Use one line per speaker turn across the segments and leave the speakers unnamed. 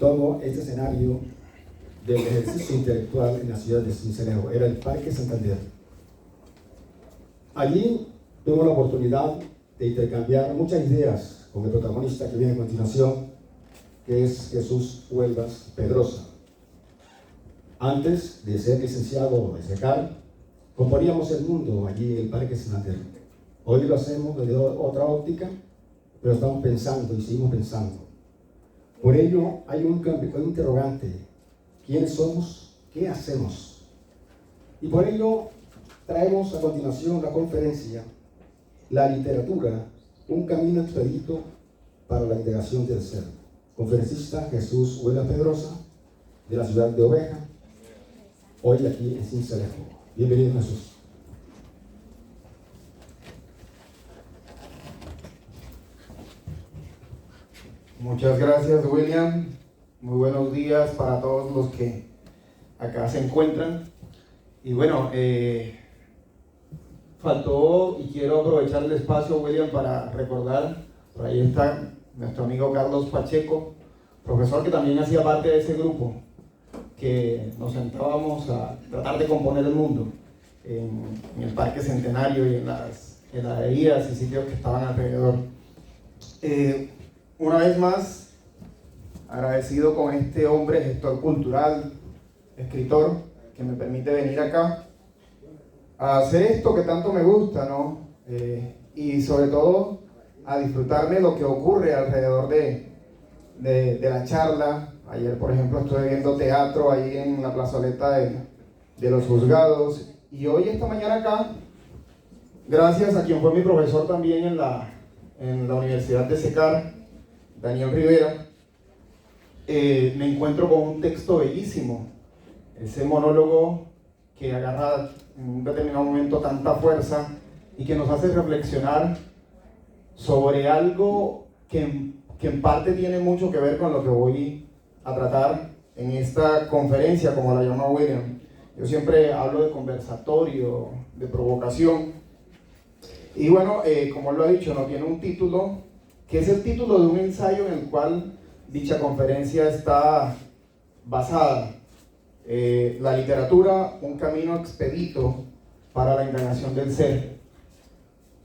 todo este escenario del ejercicio intelectual en la ciudad de Sincelejo. Era el Parque Santander. Allí tuve la oportunidad de intercambiar muchas ideas con el protagonista que viene a continuación, que es Jesús Huelvas Pedrosa. Antes de ser licenciado de SECAR, componíamos el mundo allí en el Parque Santander. Hoy lo hacemos desde otra óptica, pero estamos pensando y seguimos pensando. Por ello, hay un interrogante: ¿quiénes somos? ¿Qué hacemos? Y por ello, traemos a continuación la conferencia La literatura, un camino expedito para la integración del ser. Conferencista Jesús Huelvas Pedrosa, de la ciudad de Oveja, hoy aquí en Sincelejo. Bienvenido, Jesús.
Muchas gracias, William. Muy buenos días para todos los que acá se encuentran. Y bueno, faltó, y quiero aprovechar el espacio, William, para recordar, por ahí está nuestro amigo Carlos Pacheco, profesor que también hacía parte de ese grupo, que nos sentábamos a tratar de componer el mundo en el Parque Centenario y en las heladerías y sitios que estaban alrededor. Una vez más, agradecido con este hombre, gestor cultural, escritor, que me permite venir acá a hacer esto que tanto me gusta, ¿no? Y sobre todo a disfrutarme lo que ocurre alrededor de la charla. Ayer, por ejemplo, estuve viendo teatro ahí en la plazoleta de los Juzgados, y hoy, esta mañana acá, gracias a quien fue mi profesor también en la Universidad de SECAR, Daniel Rivera, me encuentro con un texto bellísimo, ese monólogo que agarra en un determinado momento tanta fuerza y que nos hace reflexionar sobre algo que en parte tiene mucho que ver con lo que voy a tratar en esta conferencia, como la llama William. Yo siempre hablo de conversatorio, de provocación, y bueno, como lo he dicho, no tiene un título, que es el título de un ensayo en el cual dicha conferencia está basada. La literatura, un camino expedito para la indagación del ser.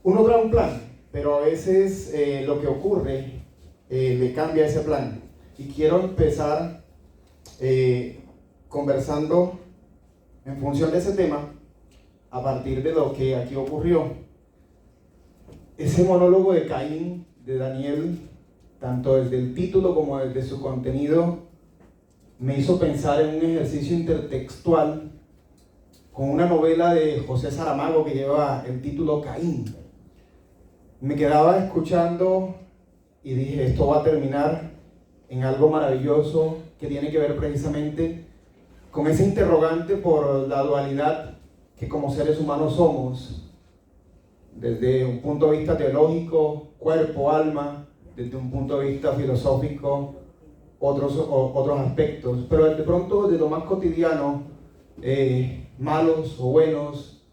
Uno trae un plan, pero a veces lo que ocurre le cambia ese plan. Y quiero empezar conversando en función de ese tema, a partir de lo que aquí ocurrió. Ese monólogo de Caín, de Daniel, tanto desde el título como desde su contenido, me hizo pensar en un ejercicio intertextual con una novela de José Saramago que lleva el título Caín. Me quedaba escuchando y dije, esto va a terminar en algo maravilloso que tiene que ver precisamente con ese interrogante por la dualidad que como seres humanos somos, desde un punto de vista teológico, cuerpo, alma, desde un punto de vista filosófico, otros aspectos, pero de pronto desde lo más cotidiano, malos o buenos,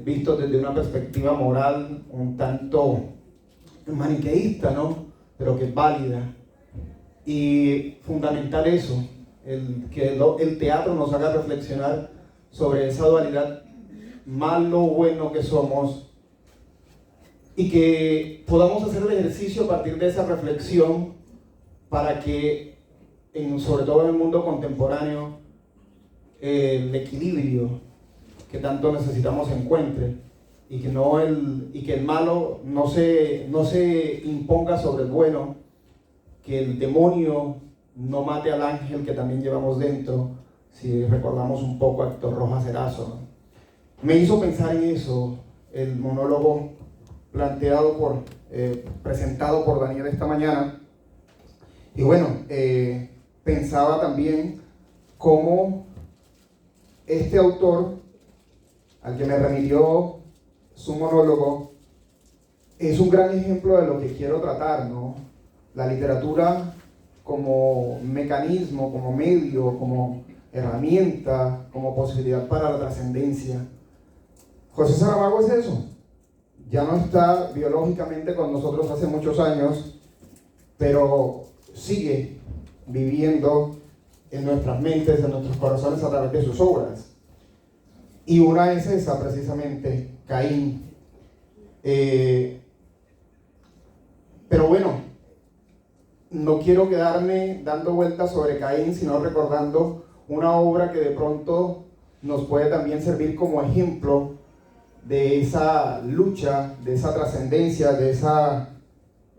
vistos desde una perspectiva moral un tanto maniqueísta, ¿no? Pero que es válida. Y fundamental eso, que el teatro nos haga reflexionar sobre esa dualidad malo-bueno que somos, y que podamos hacer el ejercicio a partir de esa reflexión para que, sobre todo en el mundo contemporáneo, el equilibrio que tanto necesitamos se encuentre, y que el malo no se imponga sobre el bueno, que el demonio no mate al ángel que también llevamos dentro, si recordamos un poco a Héctor Rojas Erazo, ¿no? Me hizo pensar en eso el monólogo presentado por Daniel esta mañana. Y bueno, pensaba también cómo este autor, al que me remitió su monólogo, es un gran ejemplo de lo que quiero tratar, ¿no? La literatura como mecanismo, como medio, como herramienta, como posibilidad para la trascendencia. José Saramago es eso. Ya no está biológicamente con nosotros hace muchos años, pero sigue viviendo en nuestras mentes, en nuestros corazones a través de sus obras. Y una es esa, precisamente, Caín. Pero bueno, no quiero quedarme dando vueltas sobre Caín, sino recordando una obra que de pronto nos puede también servir como ejemplo de esa lucha, de esa trascendencia, de esa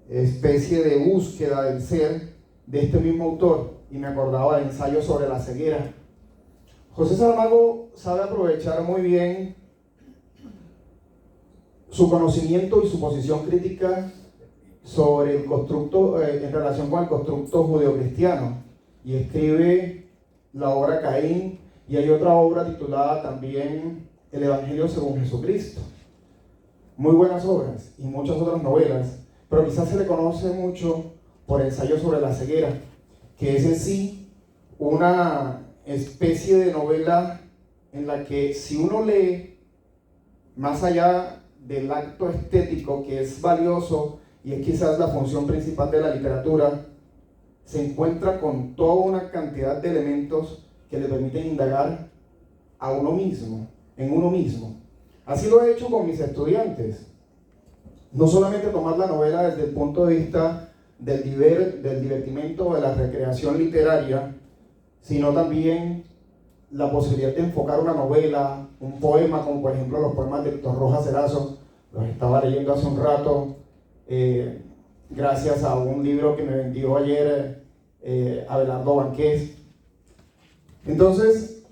especie de búsqueda del ser de este mismo autor. Y me acordaba del ensayo sobre la ceguera. José Saramago sabe aprovechar muy bien su conocimiento y su posición crítica sobre el constructo, en relación con el constructo judeocristiano, y escribe la obra Caín, y hay otra obra titulada también El Evangelio según Jesucristo. Muy buenas obras y muchas otras novelas, pero quizás se le conoce mucho por Ensayo sobre la ceguera, que es en sí una especie de novela en la que, si uno lee, más allá del acto estético, que es valioso y es quizás la función principal de la literatura, se encuentra con toda una cantidad de elementos que le permiten indagar a uno mismo, en uno mismo. Así lo he hecho con mis estudiantes. No solamente tomar la novela desde el punto de vista del divertimento o de la recreación literaria, sino también la posibilidad de enfocar una novela, un poema, como por ejemplo los poemas de Héctor Rojas Erazo. Los estaba leyendo hace un rato, gracias a un libro que me vendió ayer Abelardo Banqués. Entonces,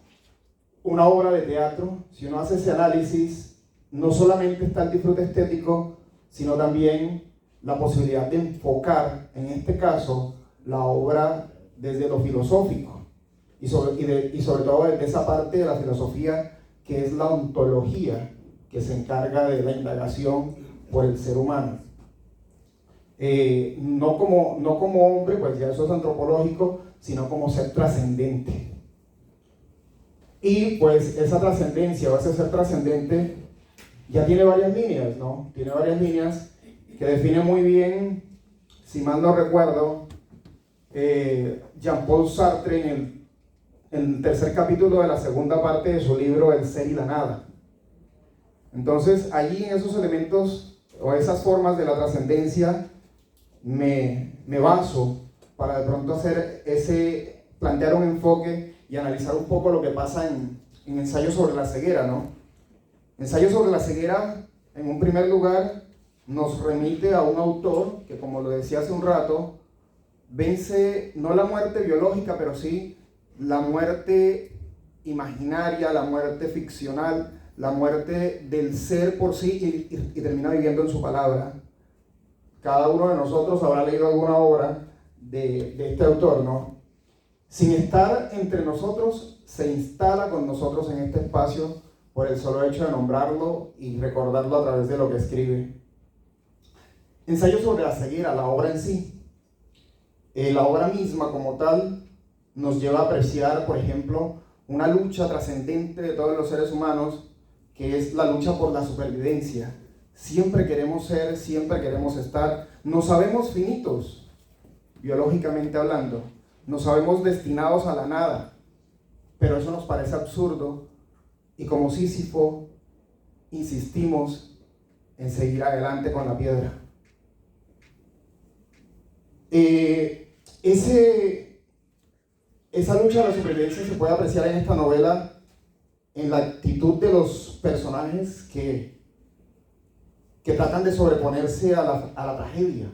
una obra de teatro, si uno hace ese análisis, no solamente está el disfrute estético, sino también la posibilidad de enfocar, en este caso, la obra desde lo filosófico, y sobre todo desde esa parte de la filosofía que es la ontología, que se encarga de la indagación por el ser humano. No como hombre, pues ya eso es antropológico, sino como ser trascendente. Y pues esa trascendencia o ese ser trascendente ya tiene varias líneas, ¿no? Tiene varias líneas que define muy bien, si mal no recuerdo, Jean-Paul Sartre en el tercer capítulo de la segunda parte de su libro El ser y la nada. Entonces, allí en esos elementos o esas formas de la trascendencia me baso para de pronto plantear un enfoque y analizar un poco lo que pasa en Ensayo sobre la ceguera, ¿no? Ensayo sobre la ceguera, en un primer lugar, nos remite a un autor que, como lo decía hace un rato, vence no la muerte biológica, pero sí la muerte imaginaria, la muerte ficcional, la muerte del ser por sí, y termina viviendo en su palabra. Cada uno de nosotros habrá leído alguna obra de este autor, ¿no? Sin estar entre nosotros, se instala con nosotros en este espacio por el solo hecho de nombrarlo y recordarlo a través de lo que escribe. Ensayo sobre la ceguera, la obra en sí. La obra misma como tal nos lleva a apreciar, por ejemplo, una lucha trascendente de todos los seres humanos, que es la lucha por la supervivencia. Siempre queremos ser, siempre queremos estar. Nos sabemos finitos, biológicamente hablando. Nos sabemos destinados a la nada, pero eso nos parece absurdo, y como Sísifo insistimos en seguir adelante con la piedra. Esa lucha de la supervivencia se puede apreciar en esta novela en la actitud de los personajes que tratan de sobreponerse a la tragedia,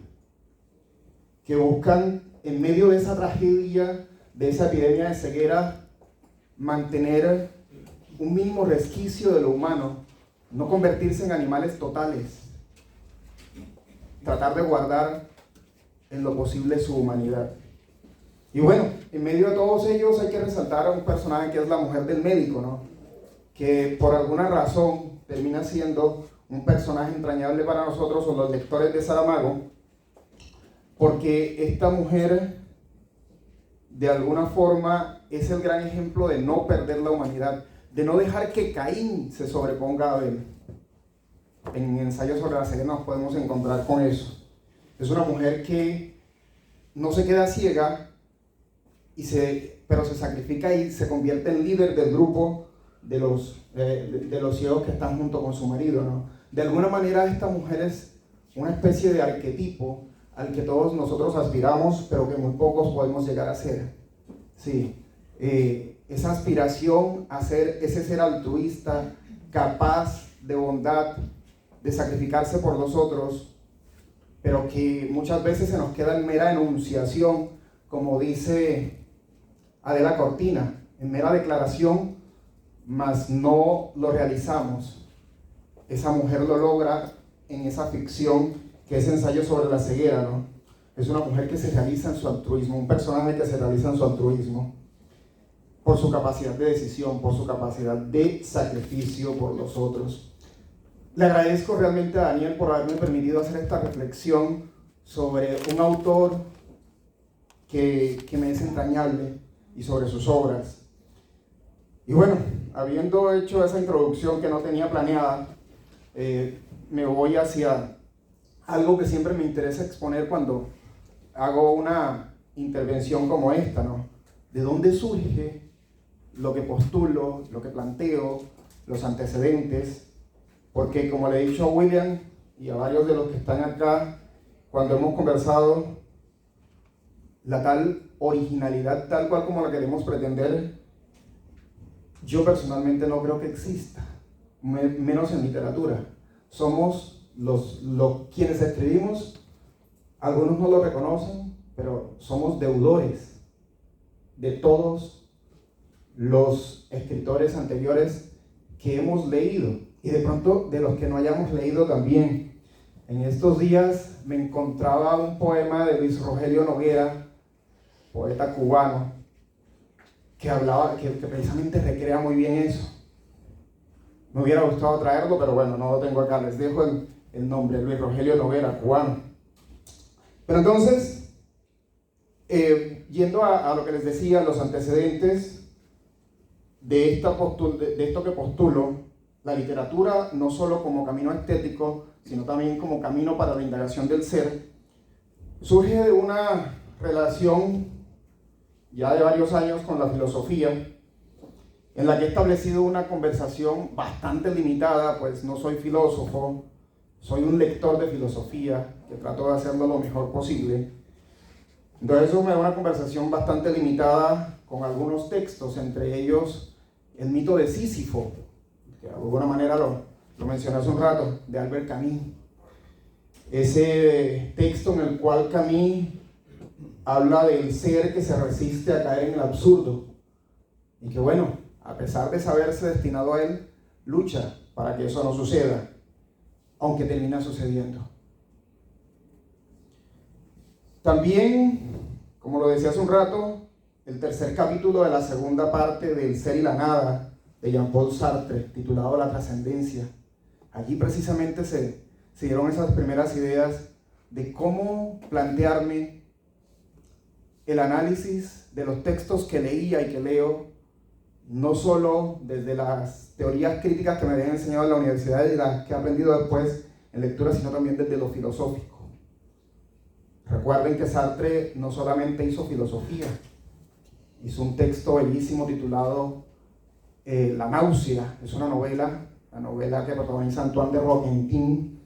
que buscan en medio de esa tragedia, de esa epidemia de ceguera, mantener un mínimo resquicio de lo humano, no convertirse en animales totales, tratar de guardar en lo posible su humanidad. Y bueno, en medio de todos ellos hay que resaltar a un personaje que es la mujer del médico, ¿no? Que por alguna razón termina siendo un personaje entrañable para nosotros o los lectores de Saramago, porque esta mujer de alguna forma es el gran ejemplo de no perder la humanidad, de no dejar que Caín se sobreponga a Abel. En Ensayo sobre la ceguera nos podemos encontrar con eso. Es una mujer que no se queda ciega pero se sacrifica y se convierte en líder del grupo de los ciegos que están junto con su marido, ¿no? De alguna manera esta mujer es una especie de arquetipo al que todos nosotros aspiramos, pero que muy pocos podemos llegar a ser. Sí, esa aspiración a ser ese ser altruista, capaz de bondad, de sacrificarse por los otros, pero que muchas veces se nos queda en mera enunciación, como dice Adela Cortina, en mera declaración, mas no lo realizamos. Esa mujer lo logra en esa ficción que es Ensayo sobre la ceguera, ¿no? Es una mujer que se realiza en su altruismo, un personaje que se realiza en su altruismo, por su capacidad de decisión, por su capacidad de sacrificio por los otros. Le agradezco realmente a Daniel por haberme permitido hacer esta reflexión sobre un autor que me es entrañable y sobre sus obras. Y bueno, habiendo hecho esa introducción que no tenía planeada, me voy hacia algo que siempre me interesa exponer cuando hago una intervención como esta, ¿no? ¿De dónde surge lo que postulo, lo que planteo, los antecedentes? Porque como le he dicho a William y a varios de los que están acá, cuando hemos conversado, la tal originalidad tal cual como la queremos pretender, yo personalmente no creo que exista, menos en literatura. Somos quienes escribimos, algunos no lo reconocen, pero somos deudores de todos los escritores anteriores que hemos leído, y de pronto de los que no hayamos leído también. En estos días me encontraba un poema de Luis Rogelio Noguera, poeta cubano, que precisamente recrea muy bien eso. Me hubiera gustado traerlo, pero bueno, no lo tengo acá. Les dejo el nombre, Luis Rogelio Noguera, cubano. Pero entonces, yendo a lo que les decía, los antecedentes de esto que postulo, la literatura no solo como camino estético, sino también como camino para la indagación del ser, surge de una relación ya de varios años con la filosofía, en la que he establecido una conversación bastante limitada, pues no soy filósofo, soy un lector de filosofía, que trato de hacerlo lo mejor posible. Entonces eso me da una conversación bastante limitada con algunos textos, entre ellos el mito de Sísifo, que de alguna manera lo mencioné hace un rato, de Albert Camus. Ese texto en el cual Camus habla del ser que se resiste a caer en el absurdo, y que bueno, a pesar de saberse destinado a él, lucha para que eso no suceda, aunque termina sucediendo. También, como lo decía hace un rato, el tercer capítulo de la segunda parte del Ser y la Nada de Jean-Paul Sartre, titulado La Trascendencia. Allí precisamente se dieron esas primeras ideas de cómo plantearme el análisis de los textos que leía y que leo, no solo desde las teorías críticas que me habían enseñado en la universidad y las que he aprendido después en lectura, sino también desde lo filosófico. Recuerden que Sartre no solamente hizo filosofía, hizo un texto bellísimo titulado La Náusea. Es una novela, la novela que protagoniza Antoine de Roquentin,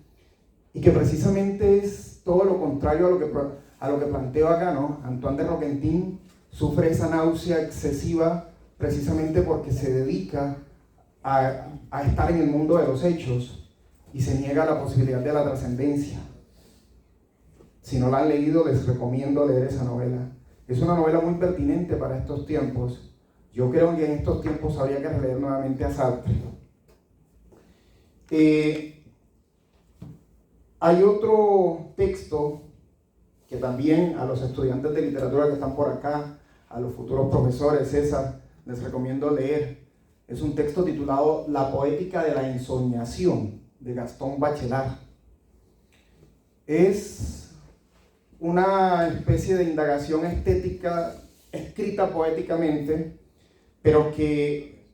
y que precisamente es todo lo contrario a lo que planteo acá, ¿no? Antoine de Roquentin sufre esa náusea excesiva precisamente porque se dedica a estar en el mundo de los hechos y se niega la posibilidad de la trascendencia. Si no la han leído, les recomiendo leer esa novela. Es una novela muy pertinente para estos tiempos. Yo creo que en estos tiempos habría que releer nuevamente a Sartre. Hay otro texto que también a los estudiantes de literatura que están por acá, a los futuros profesores, César, les recomiendo leer. Es un texto titulado La poética de la ensoñación, de Gastón Bachelard. Es una especie de indagación estética escrita poéticamente, pero que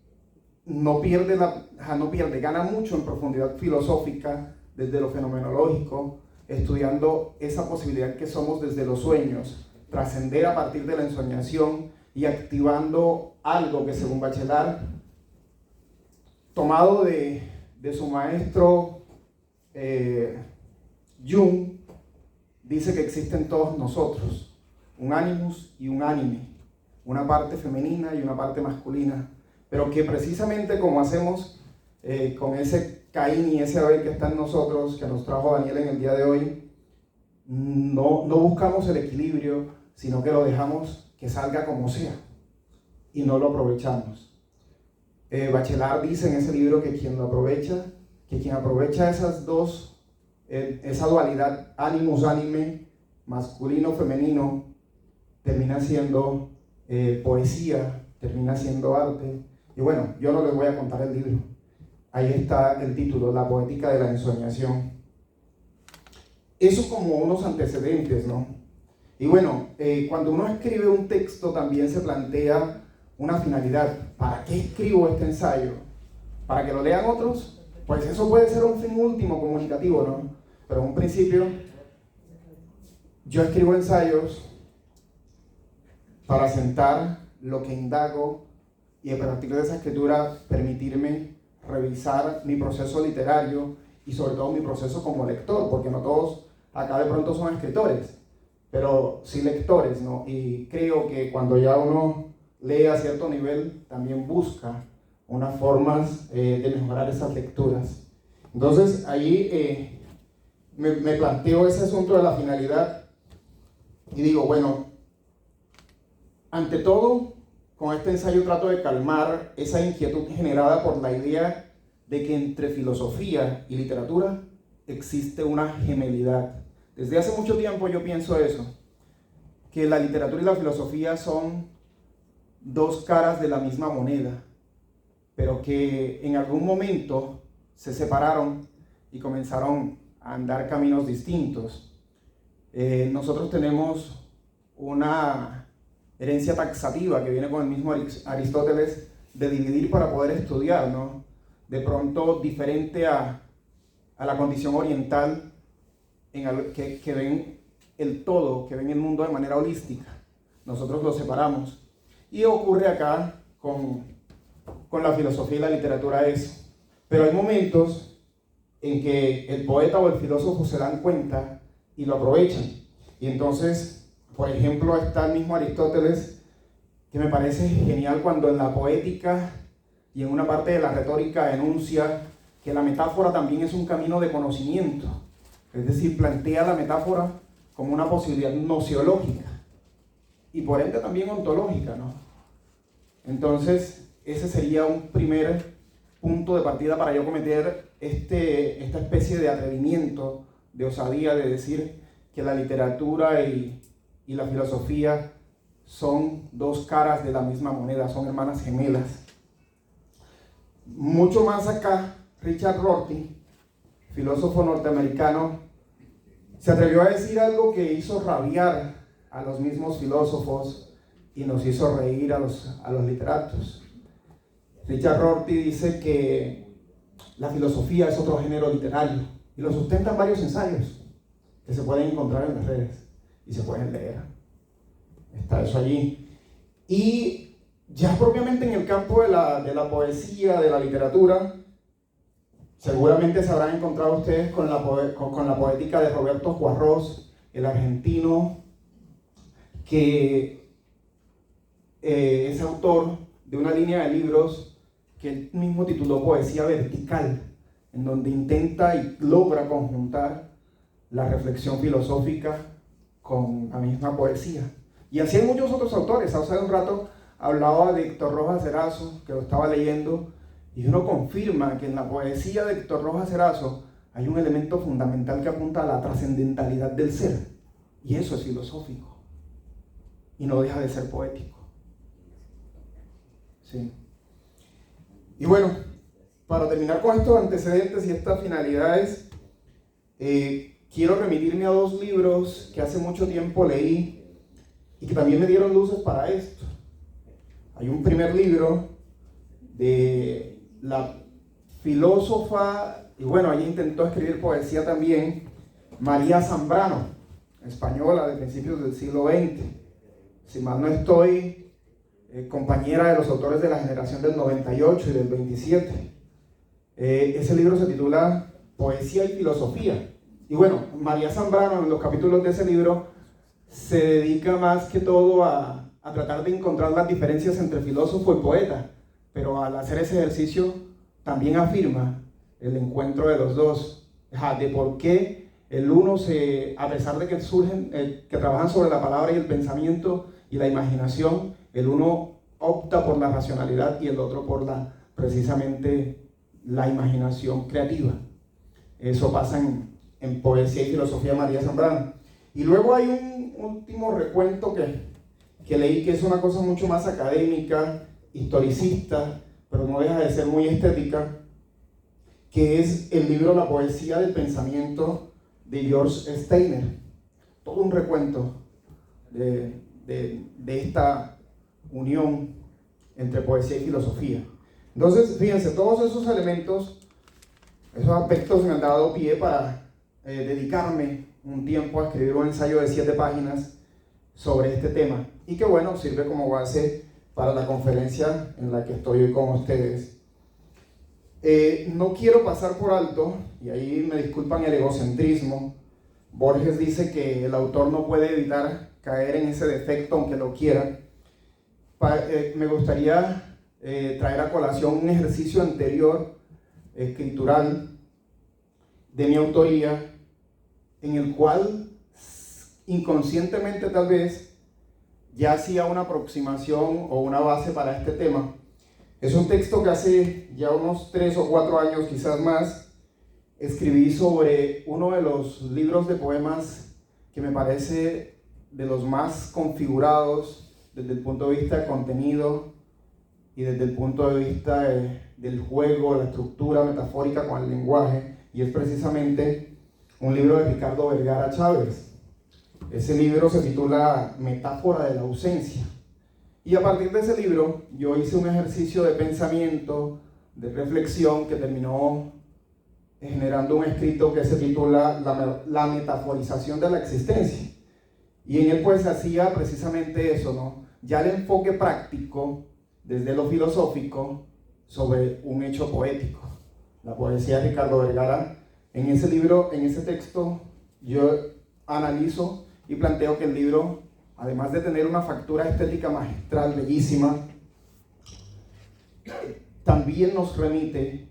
no pierde, gana mucho en profundidad filosófica desde lo fenomenológico, estudiando esa posibilidad que somos desde los sueños, trascender a partir de la ensoñación, y activando algo que según Bachelard, tomado de su maestro Jung, dice que existen todos nosotros, un animus y un anime, una parte femenina y una parte masculina, pero que precisamente como hacemos con ese Caín y ese Abel que está en nosotros, que nos trajo Daniel en el día de hoy, no buscamos el equilibrio, sino que lo dejamos que salga como sea y no lo aprovechamos. Bachelard dice en ese libro que quien aprovecha esas dos, esa dualidad animus-anime, masculino-femenino, termina siendo poesía, termina siendo arte. Y bueno, yo no les voy a contar el libro. Ahí está el título, La poética de la ensoñación. Eso como unos antecedentes, ¿no? Y bueno, cuando uno escribe un texto también se plantea una finalidad. ¿Para qué escribo este ensayo? ¿Para que lo lean otros? Pues eso puede ser un fin último comunicativo, ¿no? Pero en un principio, yo escribo ensayos para sentar lo que indago y a partir de esa escritura permitirme revisar mi proceso literario y sobre todo mi proceso como lector, porque no todos acá de pronto son escritores, pero sí lectores, ¿no? Y creo que cuando ya uno lee a cierto nivel, también busca unas formas de mejorar esas lecturas. Entonces, ahí me planteo ese asunto de la finalidad y digo, bueno, ante todo, con este ensayo trato de calmar esa inquietud generada por la idea de que entre filosofía y literatura existe una gemelidad. Desde hace mucho tiempo yo pienso eso, que la literatura y la filosofía son dos caras de la misma moneda, pero que en algún momento se separaron y comenzaron a andar caminos distintos. Nosotros tenemos una herencia taxativa que viene con el mismo Aristóteles de dividir para poder estudiar, ¿no? De pronto diferente a la condición oriental que ven el todo, que ven el mundo de manera holística. Nosotros lo separamos. Y ocurre acá con la filosofía y la literatura eso. Pero hay momentos en que el poeta o el filósofo se dan cuenta y lo aprovechan. Y entonces, por ejemplo, está el mismo Aristóteles, que me parece genial cuando en la poética y en una parte de la retórica enuncia que la metáfora también es un camino de conocimiento. Es decir, plantea la metáfora como una posibilidad nociológica y por ende también ontológica, ¿no? Entonces, ese sería un primer punto de partida para yo cometer esta especie de atrevimiento, de osadía, de decir que la literatura y la filosofía son dos caras de la misma moneda, son hermanas gemelas. Mucho más acá, Richard Rorty, filósofo norteamericano, se atrevió a decir algo que hizo rabiar a los mismos filósofos y nos hizo reír a los literatos. Richard Rorty dice que la filosofía es otro género literario y lo sustentan varios ensayos que se pueden encontrar en las redes y se pueden leer. Está eso allí. Y ya propiamente en el campo de la poesía, de la literatura, seguramente se habrán encontrado ustedes con la poética de Roberto Juarros, el argentino, que es autor de una línea de libros que él mismo tituló Poesía Vertical, en donde intenta y logra conjuntar la reflexión filosófica con la misma poesía. Y así hay muchos otros autores. Hace un rato hablaba de Héctor Rojas Erazo, que lo estaba leyendo, y uno confirma que en la poesía de Héctor Rojas Erazo hay un elemento fundamental que apunta a la trascendentalidad del ser, y eso es filosófico, y no deja de ser poético. Sí. Y bueno, para terminar con estos antecedentes y estas finalidades, quiero remitirme a dos libros que hace mucho tiempo leí y que también me dieron luces para esto. Hay un primer libro de la filósofa, y bueno, ella intentó escribir poesía también, María Zambrano, española de principios del siglo XX. Si mal no estoy, compañera de los autores de la generación del 98 y del 27. Ese libro se titula Poesía y Filosofía. Y bueno, María Zambrano en los capítulos de ese libro se dedica más que todo a tratar de encontrar las diferencias entre filósofo y poeta, pero al hacer ese ejercicio también afirma el encuentro de los dos, de por qué el uno, a pesar de que surgen, que trabajan sobre la palabra y el pensamiento y la imaginación, el uno opta por la racionalidad y el otro por precisamente la imaginación creativa. Eso pasa en Poesía y Filosofía de María Zambrano. Y luego hay un último recuento que leí, que es una cosa mucho más académica, historicista, pero no deja de ser muy estética, que es el libro La Poesía del Pensamiento de George Steiner. Todo un recuento de esta unión entre poesía y filosofía. Entonces, fíjense, todos esos elementos, esos aspectos me han dado pie para dedicarme un tiempo a escribir un ensayo de 7 páginas sobre este tema, y que bueno, sirve como base para la conferencia en la que estoy hoy con ustedes. No quiero pasar por alto, y ahí me disculpan el egocentrismo. Borges dice que el autor no puede evitar caer en ese defecto aunque lo quiera. Me gustaría traer a colación un ejercicio anterior, escritural, de mi autoría, en el cual inconscientemente tal vez ya hacía una aproximación o una base para este tema. Es un texto que hace ya unos 3 o 4 años, quizás más, escribí sobre uno de los libros de poemas que me parece de los más configurados desde el punto de vista de contenido y desde el punto de vista del juego, la estructura metafórica con el lenguaje, y es precisamente un libro de Ricardo Vergara Chávez. Ese libro se titula Metáfora de la ausencia. Y a partir de ese libro yo hice un ejercicio de pensamiento, de reflexión, que terminó generando un escrito que se titula La metaforización de la existencia. Y en él pues hacía precisamente eso, ¿no? Ya el enfoque práctico desde lo filosófico sobre un hecho poético. La poesía de Ricardo Vergara. En ese libro, en ese texto, yo analizo y planteo que el libro, además de tener una factura estética magistral, bellísima, también nos remite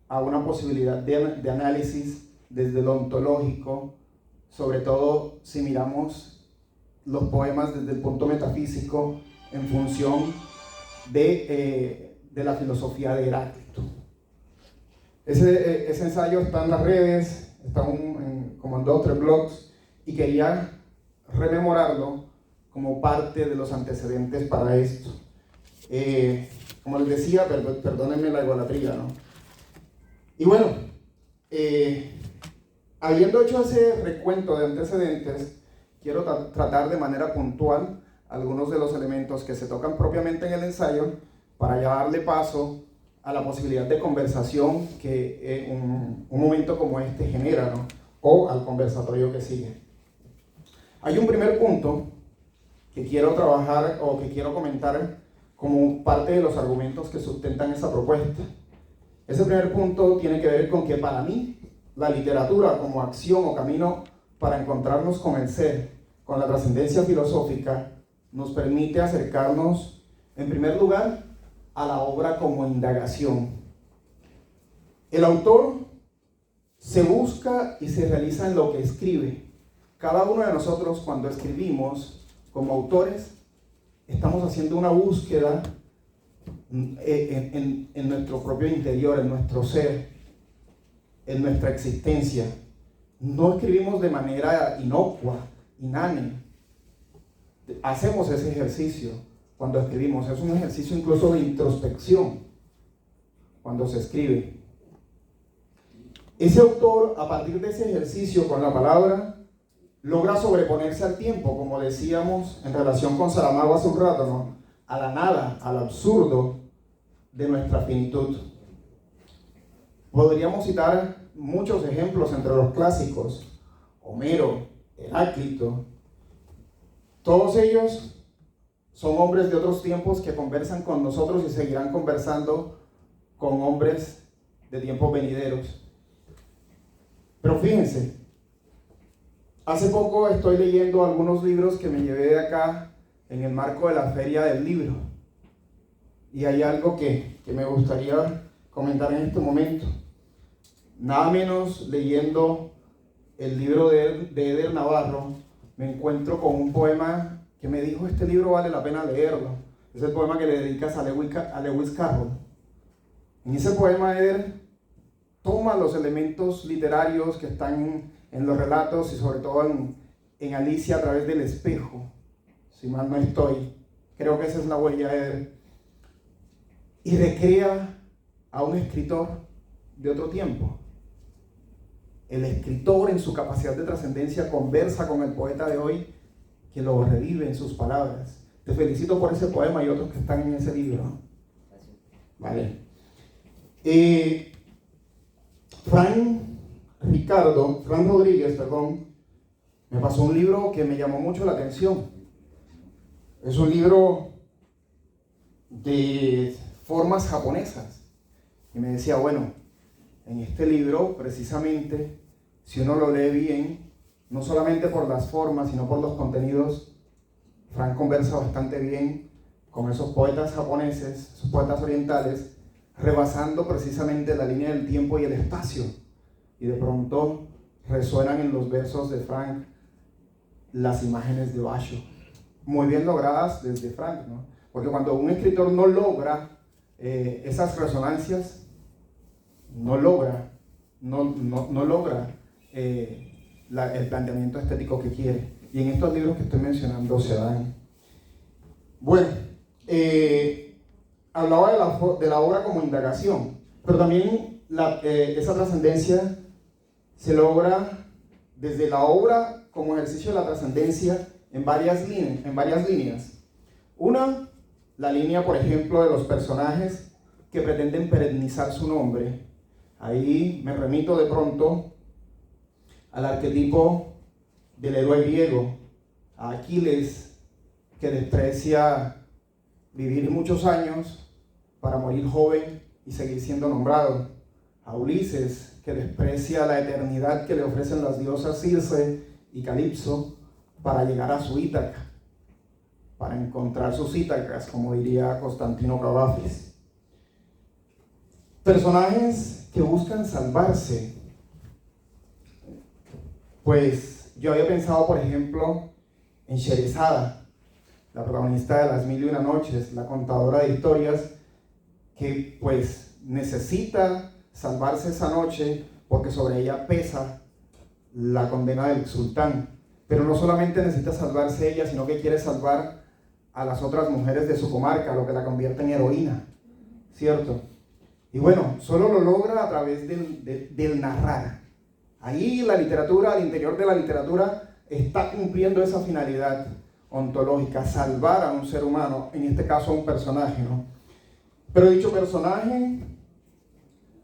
a una posibilidad de análisis desde lo ontológico, sobre todo si miramos los poemas desde el punto metafísico en función de la filosofía de Heráclito. Ese ensayo está en las redes, está como en 2 o 3 blogs, y quería rememorarlo como parte de los antecedentes para esto. Como les decía, perdónenme la egolatría, ¿no? Y bueno, habiendo hecho ese recuento de antecedentes, quiero tratar de manera puntual algunos de los elementos que se tocan propiamente en el ensayo para ya darle paso a la posibilidad de conversación que un momento como este genera, ¿no? O al conversatorio que sigue. Hay un primer punto que quiero trabajar o que quiero comentar como parte de los argumentos que sustentan esa propuesta. Ese primer punto tiene que ver con que para mí la literatura como acción o camino para encontrarnos con el ser, con la trascendencia filosófica, nos permite acercarnos en primer lugar a la obra como indagación. El autor se busca y se realiza en lo que escribe. Cada uno de nosotros, cuando escribimos como autores, estamos haciendo una búsqueda en nuestro propio interior, en nuestro ser, en nuestra existencia. No escribimos de manera inocua, inánime. Hacemos ese ejercicio cuando escribimos. Es un ejercicio incluso de introspección cuando se escribe. Ese autor, a partir de ese ejercicio con la palabra, logra sobreponerse al tiempo, como decíamos en relación con Saramago hace un rato, ¿no? A la nada, al absurdo de nuestra finitud. Podríamos citar muchos ejemplos entre los clásicos: Homero, Heráclito. Todos ellos son hombres de otros tiempos que conversan con nosotros y seguirán conversando con hombres de tiempos venideros. Pero fíjense, hace poco estoy leyendo algunos libros que me llevé de acá en el marco de la Feria del Libro. Y hay algo que me gustaría comentar en este momento. Nada menos leyendo el libro de Eder Navarro, me encuentro con un poema que me dijo: este libro vale la pena leerlo. Es el poema que le dedicas a Lewis Carroll. En ese poema Eder toma los elementos literarios que están en los relatos y sobre todo en Alicia a través del espejo, si mal no estoy, creo que esa es la huella de Eder, y recrea a un escritor de otro tiempo. El escritor, en su capacidad de trascendencia, conversa con el poeta de hoy, que lo revive en sus palabras. Te felicito por ese poema y otros que están en ese libro. Vale. Fran Rodríguez, me pasó un libro que me llamó mucho la atención. Es un libro de formas japonesas. Y me decía, bueno, en este libro, precisamente, si uno lo lee bien, no solamente por las formas, sino por los contenidos, Fran conversa bastante bien con esos poetas japoneses, esos poetas orientales, rebasando precisamente la línea del tiempo y el espacio. Y de pronto resuenan en los versos de Frank las imágenes de Basho, muy bien logradas desde Frank, ¿no? Porque cuando un escritor no logra esas resonancias, no logra el planteamiento estético que quiere. Y en estos libros que estoy mencionando se dan. Bueno, hablaba de la obra como indagación, pero también esa trascendencia se logra desde la obra como ejercicio de la trascendencia en varias líneas. Una, la línea, por ejemplo, de los personajes que pretenden perennizar su nombre. Ahí me remito de pronto al arquetipo del héroe griego, a Aquiles, que desprecia vivir muchos años para morir joven y seguir siendo nombrado, a Ulises, que desprecia la eternidad que le ofrecen las diosas Circe y Calipso para llegar a su Ítaca, para encontrar sus Ítacas, como diría Constantino Cavafis. Personajes que buscan salvarse. Pues yo había pensado, por ejemplo, en Sherezada, la protagonista de Las Mil y Una Noches, la contadora de historias, que pues necesita salvarse esa noche porque sobre ella pesa la condena del sultán. Pero no solamente necesita salvarse ella, sino que quiere salvar a las otras mujeres de su comarca, lo que la convierte en heroína, ¿cierto? Y bueno, solo lo logra a través del narrar. Ahí la literatura, al interior de la literatura, está cumpliendo esa finalidad ontológica, salvar a un ser humano, en este caso a un personaje, ¿no? Pero dicho personaje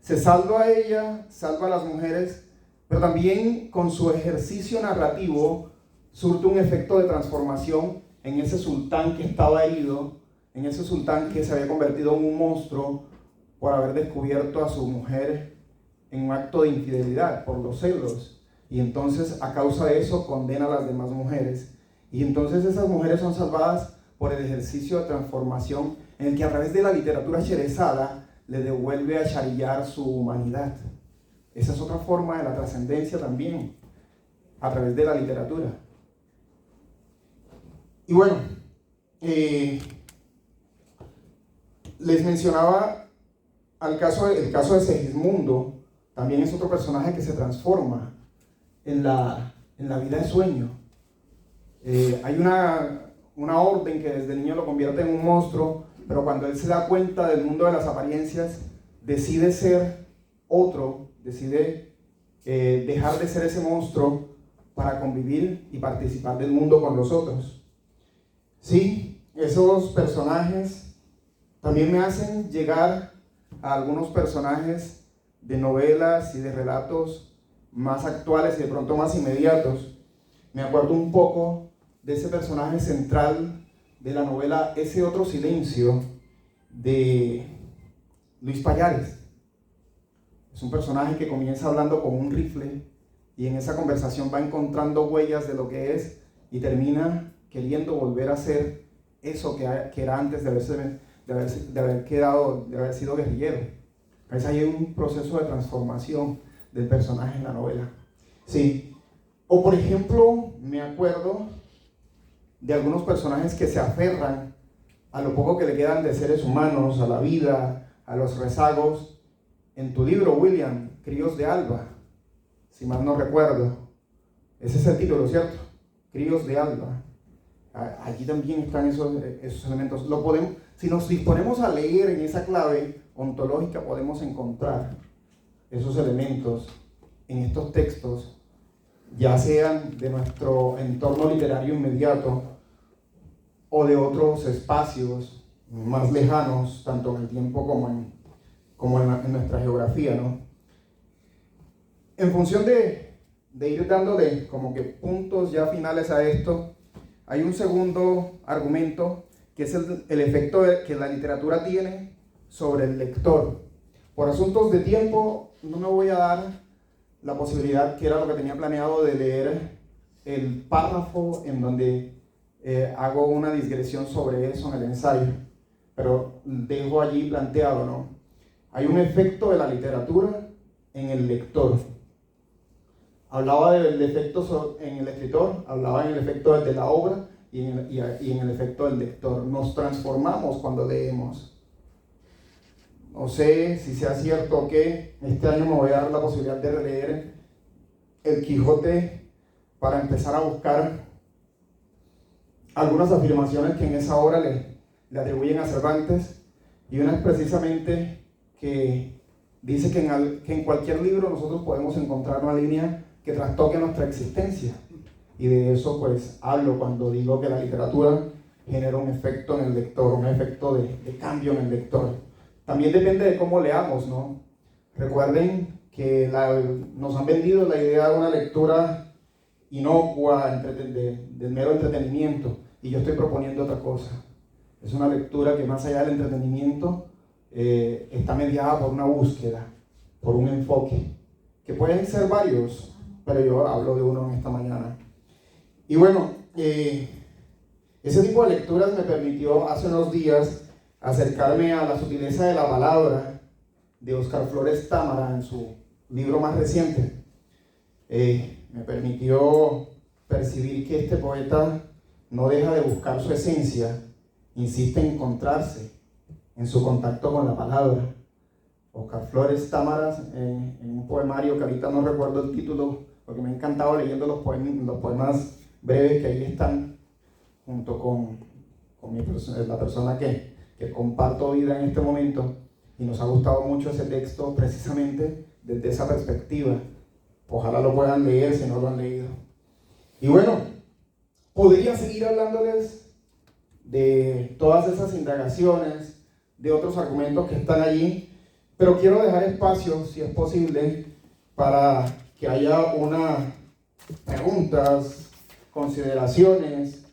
se salva a ella, salva a las mujeres, pero también con su ejercicio narrativo surte un efecto de transformación en ese sultán que estaba herido, en ese sultán que se había convertido en un monstruo por haber descubierto a su mujer en un acto de infidelidad, por los celos. Y entonces, a causa de eso, condena a las demás mujeres. Y entonces esas mujeres son salvadas por el ejercicio de transformación en el que a través de la literatura Sherezada le devuelve a Shahryar su humanidad. Esa es otra forma de la trascendencia también, a través de la literatura. Y bueno, les mencionaba el caso de Segismundo. También es otro personaje que se transforma en la vida de sueño. Hay una orden que desde niño lo convierte en un monstruo, pero cuando él se da cuenta del mundo de las apariencias, decide ser otro, decide dejar de ser ese monstruo para convivir y participar del mundo con los otros. Sí, esos personajes también me hacen llegar a algunos personajes de novelas y de relatos más actuales y de pronto más inmediatos. Me acuerdo un poco de ese personaje central de la novela Ese otro silencio de Luis Pallares. Es un personaje que comienza hablando con un rifle y en esa conversación va encontrando huellas de lo que es y termina queriendo volver a ser eso que era antes de haber sido guerrillero. Entonces hay un proceso de transformación del personaje en la novela. Sí. O por ejemplo, me acuerdo de algunos personajes que se aferran a lo poco que le quedan de seres humanos, a la vida, a los rezagos. En tu libro, William, Críos de Alba, si mal no recuerdo, ese es el título, ¿cierto? Críos de Alba. Allí también están esos elementos. Si nos disponemos a leer en esa clave ontológica, podemos encontrar esos elementos en estos textos, ya sean de nuestro entorno literario inmediato o de otros espacios más lejanos, tanto en el tiempo como en nuestra geografía, ¿no? En función de ir dándole como que puntos ya finales a esto, hay un segundo argumento que es el efecto que la literatura tiene sobre el lector. Por asuntos de tiempo no me voy a dar la posibilidad, que era lo que tenía planeado, de leer el párrafo en donde hago una digresión sobre eso en el ensayo, pero dejo allí planteado, ¿no? Hay un efecto de la literatura en el lector. Hablaba del efecto en el escritor, hablaba en el efecto de la obra y en el efecto del lector. Nos transformamos cuando leemos. No sé si sea cierto o qué, este año me voy a dar la posibilidad de releer El Quijote para empezar a buscar algunas afirmaciones que en esa obra le atribuyen a Cervantes, y una es precisamente que dice que en cualquier libro nosotros podemos encontrar una línea que trastoque nuestra existencia, y de eso pues hablo cuando digo que la literatura genera un efecto en el lector, un efecto de cambio en el lector. También depende de cómo leamos, ¿no? Recuerden que nos han vendido la idea de una lectura inocua, del mero entretenimiento, y yo estoy proponiendo otra cosa. Es una lectura que más allá del entretenimiento está mediada por una búsqueda, por un enfoque, que pueden ser varios, pero yo hablo de uno en esta mañana. Y bueno, ese tipo de lecturas me permitió hace unos días acercarme a la sutileza de la palabra de Óscar Flores Támara en su libro más reciente. Me permitió percibir que este poeta no deja de buscar su esencia, insiste en encontrarse en su contacto con la palabra. Óscar Flores Támara, en un poemario que ahorita no recuerdo el título, porque me ha encantado leyendo los poemas breves que ahí están, junto con la persona que comparto vida en este momento, y nos ha gustado mucho ese texto precisamente desde esa perspectiva. Ojalá lo puedan leer si no lo han leído. Y bueno, podría seguir hablándoles de todas esas indagaciones, de otros argumentos que están allí, pero quiero dejar espacio, si es posible, para que haya unas preguntas, consideraciones,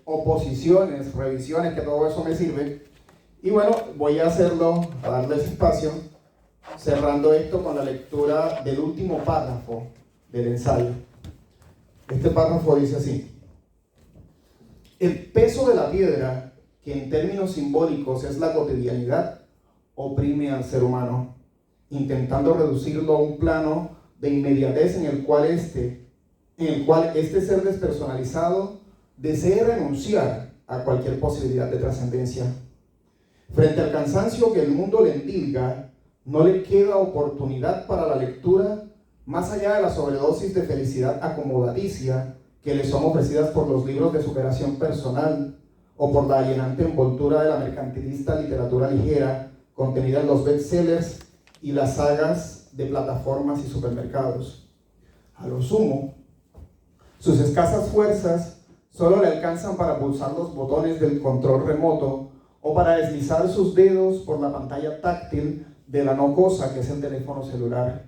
oposiciones, revisiones, que todo eso me sirve. Y bueno, voy a hacerlo, a darles espacio, cerrando esto con la lectura del último párrafo del ensayo. Este párrafo dice así: el peso de la piedra, que en términos simbólicos es la cotidianidad, oprime al ser humano, intentando reducirlo a un plano de inmediatez en el cual este ser despersonalizado desee renunciar a cualquier posibilidad de trascendencia. Frente al cansancio que el mundo le endilga, no le queda oportunidad para la lectura más allá de la sobredosis de felicidad acomodaticia que le son ofrecidas por los libros de superación personal o por la alienante envoltura de la mercantilista literatura ligera contenida en los bestsellers y las sagas de plataformas y supermercados. A lo sumo, sus escasas fuerzas solo le alcanzan para pulsar los botones del control remoto o para deslizar sus dedos por la pantalla táctil de la no cosa que es el teléfono celular.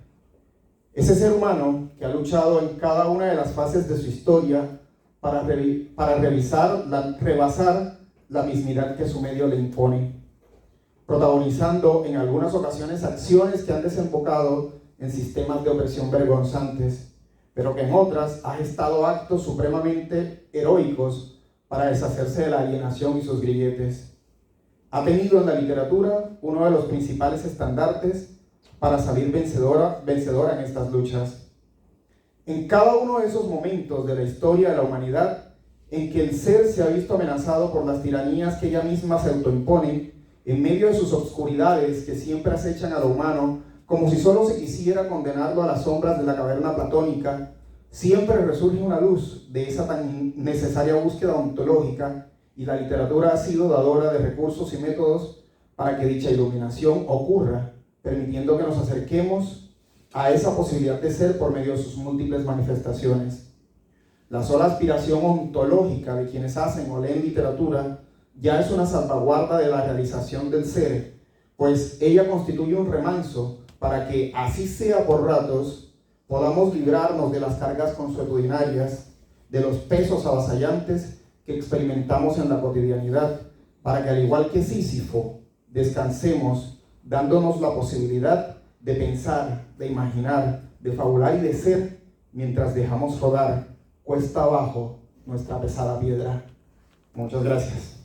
Ese ser humano que ha luchado en cada una de las fases de su historia para rebasar la mismidad que su medio le impone, protagonizando en algunas ocasiones acciones que han desembocado en sistemas de opresión vergonzantes, pero que en otras ha gestado actos supremamente heroicos para deshacerse de la alienación y sus grilletes. Ha tenido en la literatura uno de los principales estandartes para salir vencedora en estas luchas. En cada uno de esos momentos de la historia de la humanidad en que el ser se ha visto amenazado por las tiranías que ella misma se autoimpone, en medio de sus obscuridades que siempre acechan a lo humano, como si solo se quisiera condenarlo a las sombras de la caverna platónica, siempre resurge una luz de esa tan necesaria búsqueda ontológica, y la literatura ha sido dadora de recursos y métodos para que dicha iluminación ocurra, permitiendo que nos acerquemos a esa posibilidad de ser por medio de sus múltiples manifestaciones. La sola aspiración ontológica de quienes hacen o leen literatura ya es una salvaguarda de la realización del ser, pues ella constituye un remanso para que, así sea por ratos, podamos librarnos de las cargas consuetudinarias, de los pesos avasallantes que experimentamos en la cotidianidad, para que, al igual que Sísifo, descansemos, dándonos la posibilidad de pensar, de imaginar, de fabular y de ser, mientras dejamos rodar cuesta abajo nuestra pesada piedra. Muchas gracias.